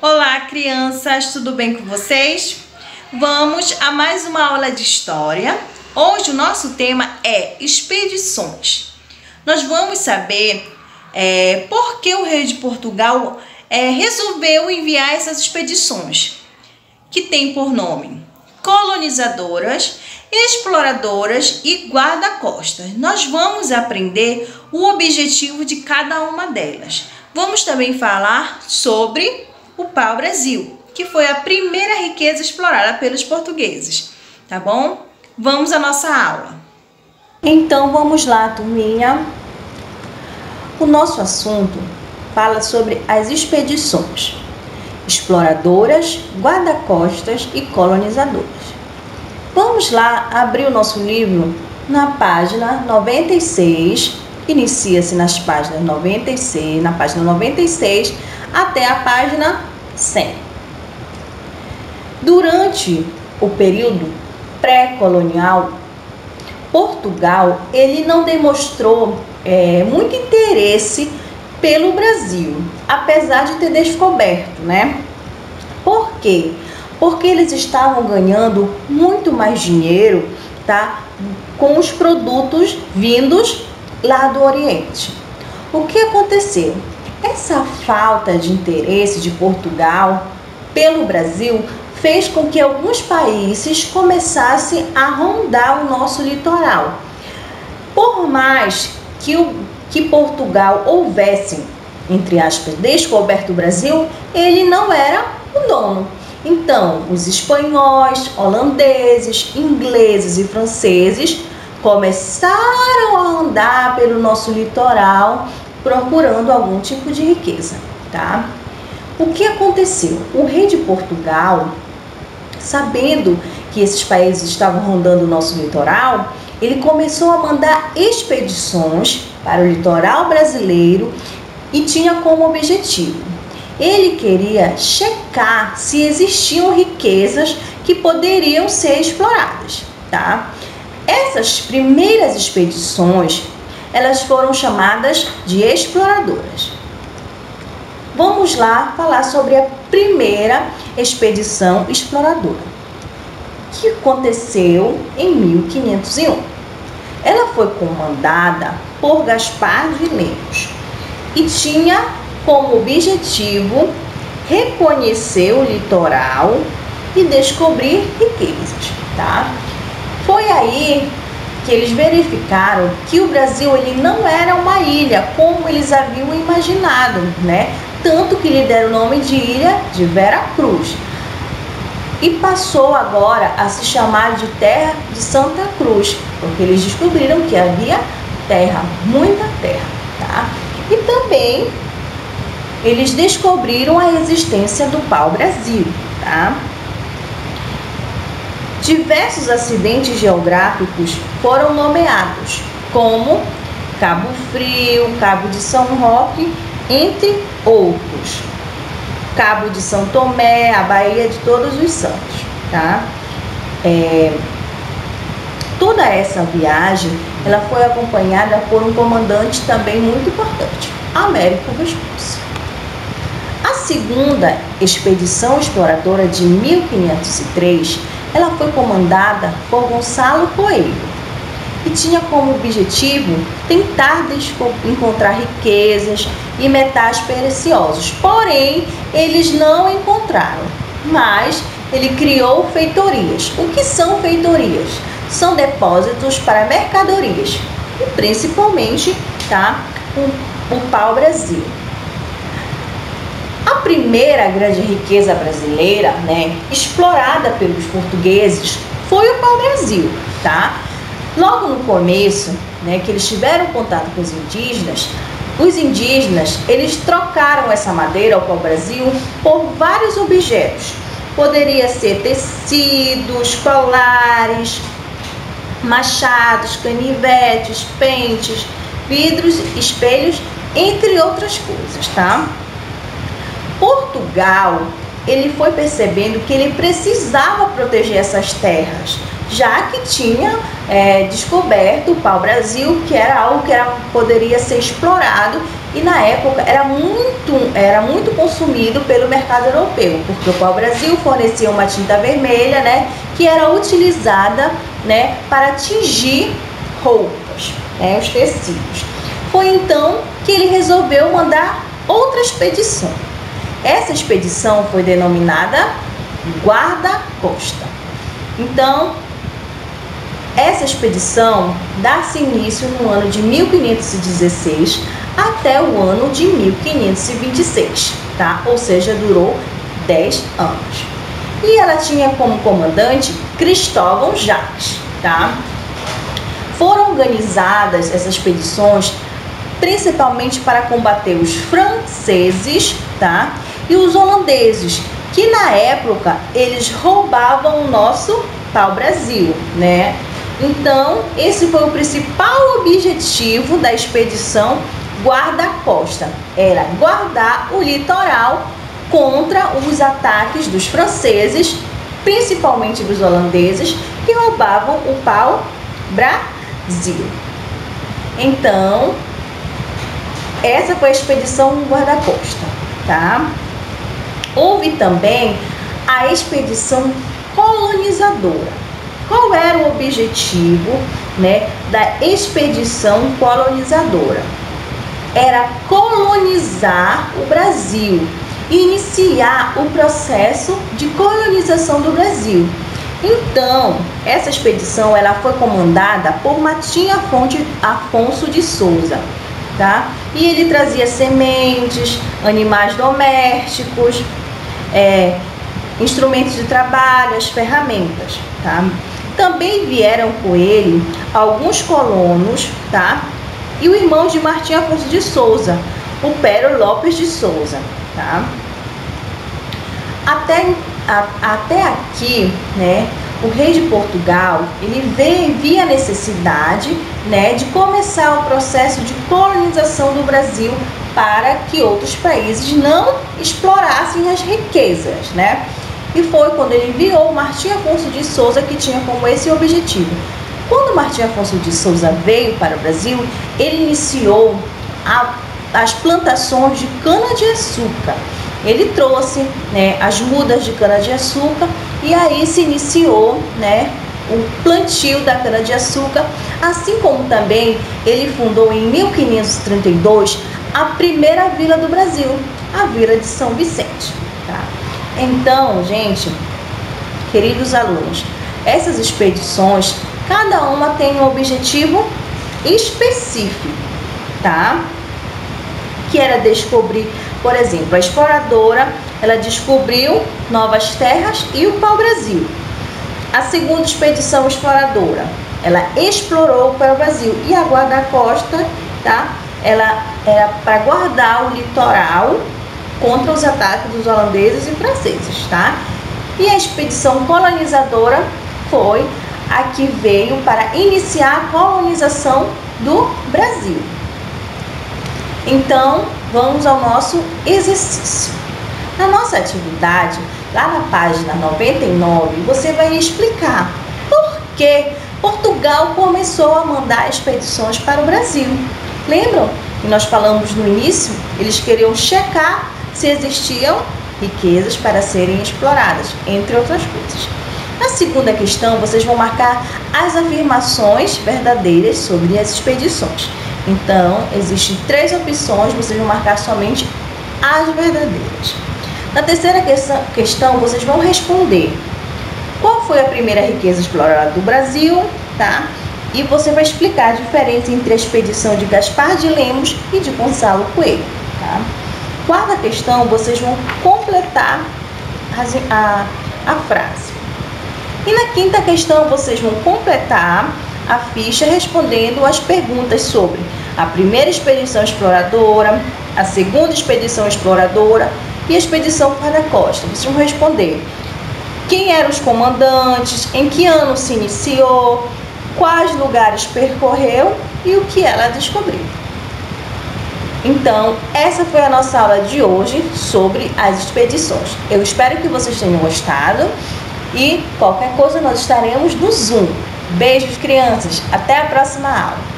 Olá, crianças, tudo bem com vocês? Vamos a mais uma aula de história. Hoje o nosso tema é expedições. Nós vamos saber por que o rei de Portugal resolveu enviar essas expedições, que tem por nome colonizadoras, exploradoras e guarda-costas. Nós vamos aprender o objetivo de cada uma delas. Vamos também falar sobre o pau-brasil, que foi a primeira riqueza explorada pelos portugueses, tá bom? Vamos à nossa aula. Então vamos lá, turminha. O nosso assunto fala sobre as expedições exploradoras, guarda-costas e colonizadoras. Vamos lá abrir o nosso livro na página 96, inicia-se na página 96 até a página 100. Durante o período pré-colonial, Portugal ele não demonstrou muito interesse pelo Brasil, apesar de ter descoberto, né? Por quê? Porque eles estavam ganhando muito mais dinheiro, tá? Com os produtos vindos lá do Oriente. O que aconteceu? Essa falta de interesse de Portugal pelo Brasil fez com que alguns países começassem a rondar o nosso litoral. Por mais que Portugal houvesse, entre aspas, descoberto o Brasil, ele não era o dono. Então, os espanhóis, holandeses, ingleses e franceses começaram a andar pelo nosso litoral procurando algum tipo de riqueza, tá? O que aconteceu? O rei de Portugal, sabendo que esses países estavam rondando o nosso litoral, ele começou a mandar expedições para o litoral brasileiro e tinha como objetivo: ele queria checar se existiam riquezas que poderiam ser exploradas, tá? Essas primeiras expedições, elas foram chamadas de exploradoras. Vamos lá falar sobre a primeira expedição exploradora, que aconteceu em 1501. Ela foi comandada por Gaspar de Lemos e tinha como objetivo reconhecer o litoral e descobrir riquezas, tá? Foi aí que eles verificaram que o Brasil ele não era uma ilha como eles haviam imaginado, né? Tanto que lhe deram o nome de Ilha de Vera Cruz. E passou agora a se chamar de Terra de Santa Cruz, porque eles descobriram que havia terra, muita terra, tá? E também eles descobriram a existência do pau-brasil, tá? Diversos acidentes geográficos foram nomeados, como Cabo Frio, Cabo de São Roque, entre outros. Cabo de São Tomé, a Baía de Todos os Santos, tá? Toda essa viagem, ela foi acompanhada por um comandante também muito importante, Américo Vespucci. A segunda expedição exploradora de 1503, ela foi comandada por Gonçalo Coelho e tinha como objetivo tentar encontrar riquezas e metais preciosos. Porém, eles não encontraram, mas ele criou feitorias. O que são feitorias? São depósitos para mercadorias e principalmente, tá, o pau-brasil. A primeira grande riqueza brasileira, né, explorada pelos portugueses foi o pau-brasil, tá? Logo no começo, né, que eles tiveram contato com os indígenas, eles trocaram essa madeira, o pau-brasil, por vários objetos. Poderia ser tecidos, colares, machados, canivetes, pentes, vidros, espelhos, entre outras coisas, tá? Portugal, ele foi percebendo que ele precisava proteger essas terras, já que tinha descoberto o pau-brasil, que era algo que poderia ser explorado, e na época era muito consumido pelo mercado europeu, porque o pau-brasil fornecia uma tinta vermelha, né, que era utilizada, né, para tingir roupas, né, os tecidos. Foi então que ele resolveu mandar outra expedição. Essa expedição foi denominada Guarda-Costa. Então, essa expedição dá-se início no ano de 1516 até o ano de 1526, tá? Ou seja, durou 10 anos. E ela tinha como comandante Cristóvão Jacques, tá? Foram organizadas essas expedições principalmente para combater os franceses, tá? E os holandeses, que na época eles roubavam o nosso pau-brasil, né? Então, esse foi o principal objetivo da expedição Guarda-Costa, era guardar o litoral contra os ataques dos franceses, principalmente dos holandeses, que roubavam o pau-brasil. Então, essa foi a expedição Guarda-Costa, tá? Houve também a expedição colonizadora. Qual era o objetivo, né, da expedição colonizadora? Era colonizar o Brasil, iniciar o processo de colonização do Brasil. Então, essa expedição ela foi comandada por Martim Afonso de Souza, tá? E ele trazia sementes, animais domésticos, instrumentos de trabalho, as ferramentas, tá? Também vieram com ele alguns colonos, tá? E o irmão de Martim Afonso de Souza, o Pero Lopes de Souza, tá? Até aqui, né, o rei de Portugal, ele via a necessidade, né, de começar o processo de colonização do Brasil para que outros países não explorassem as riquezas, né? E foi quando ele enviou Martim Afonso de Souza que tinha como esse objetivo. Quando Martim Afonso de Souza veio para o Brasil, ele iniciou as plantações de cana-de-açúcar. Ele trouxe, né, as mudas de cana-de-açúcar e aí se iniciou, né, o plantio da cana-de-açúcar, assim como também ele fundou em 1532 a primeira vila do Brasil, a Vila de São Vicente, tá? Então, gente, queridos alunos, essas expedições, cada uma tem um objetivo específico, tá? Que era descobrir, por exemplo, a exploradora, ela descobriu novas terras e o pau-brasil. A segunda expedição exploradora, ela explorou o pau-brasil. E a guarda-costa, tá? Ela era para guardar o litoral contra os ataques dos holandeses e franceses, tá? E a expedição colonizadora foi a que veio para iniciar a colonização do Brasil. Então, vamos ao nosso exercício. Na nossa atividade, lá na página 99, você vai explicar por que Portugal começou a mandar expedições para o Brasil. Lembram que nós falamos no início? Eles queriam checar se existiam riquezas para serem exploradas, entre outras coisas. Na segunda questão, vocês vão marcar as afirmações verdadeiras sobre as expedições. Então, existem 3 opções, vocês vão marcar somente as verdadeiras. Na terceira questão, vocês vão responder qual foi a primeira riqueza explorada do Brasil, tá? E você vai explicar a diferença entre a expedição de Gaspar de Lemos e de Gonçalo Coelho, tá? Quarta questão, vocês vão completar a frase. E na quinta questão, vocês vão completar a ficha respondendo as perguntas sobre a primeira expedição exploradora, a segunda expedição exploradora e a expedição Guarda-Costa. Vocês vão responder quem eram os comandantes, em que ano se iniciou, quais lugares percorreu e o que ela descobriu. Então, essa foi a nossa aula de hoje sobre as expedições. Eu espero que vocês tenham gostado E qualquer coisa nós estaremos no Zoom. Beijos, crianças. Até a próxima aula.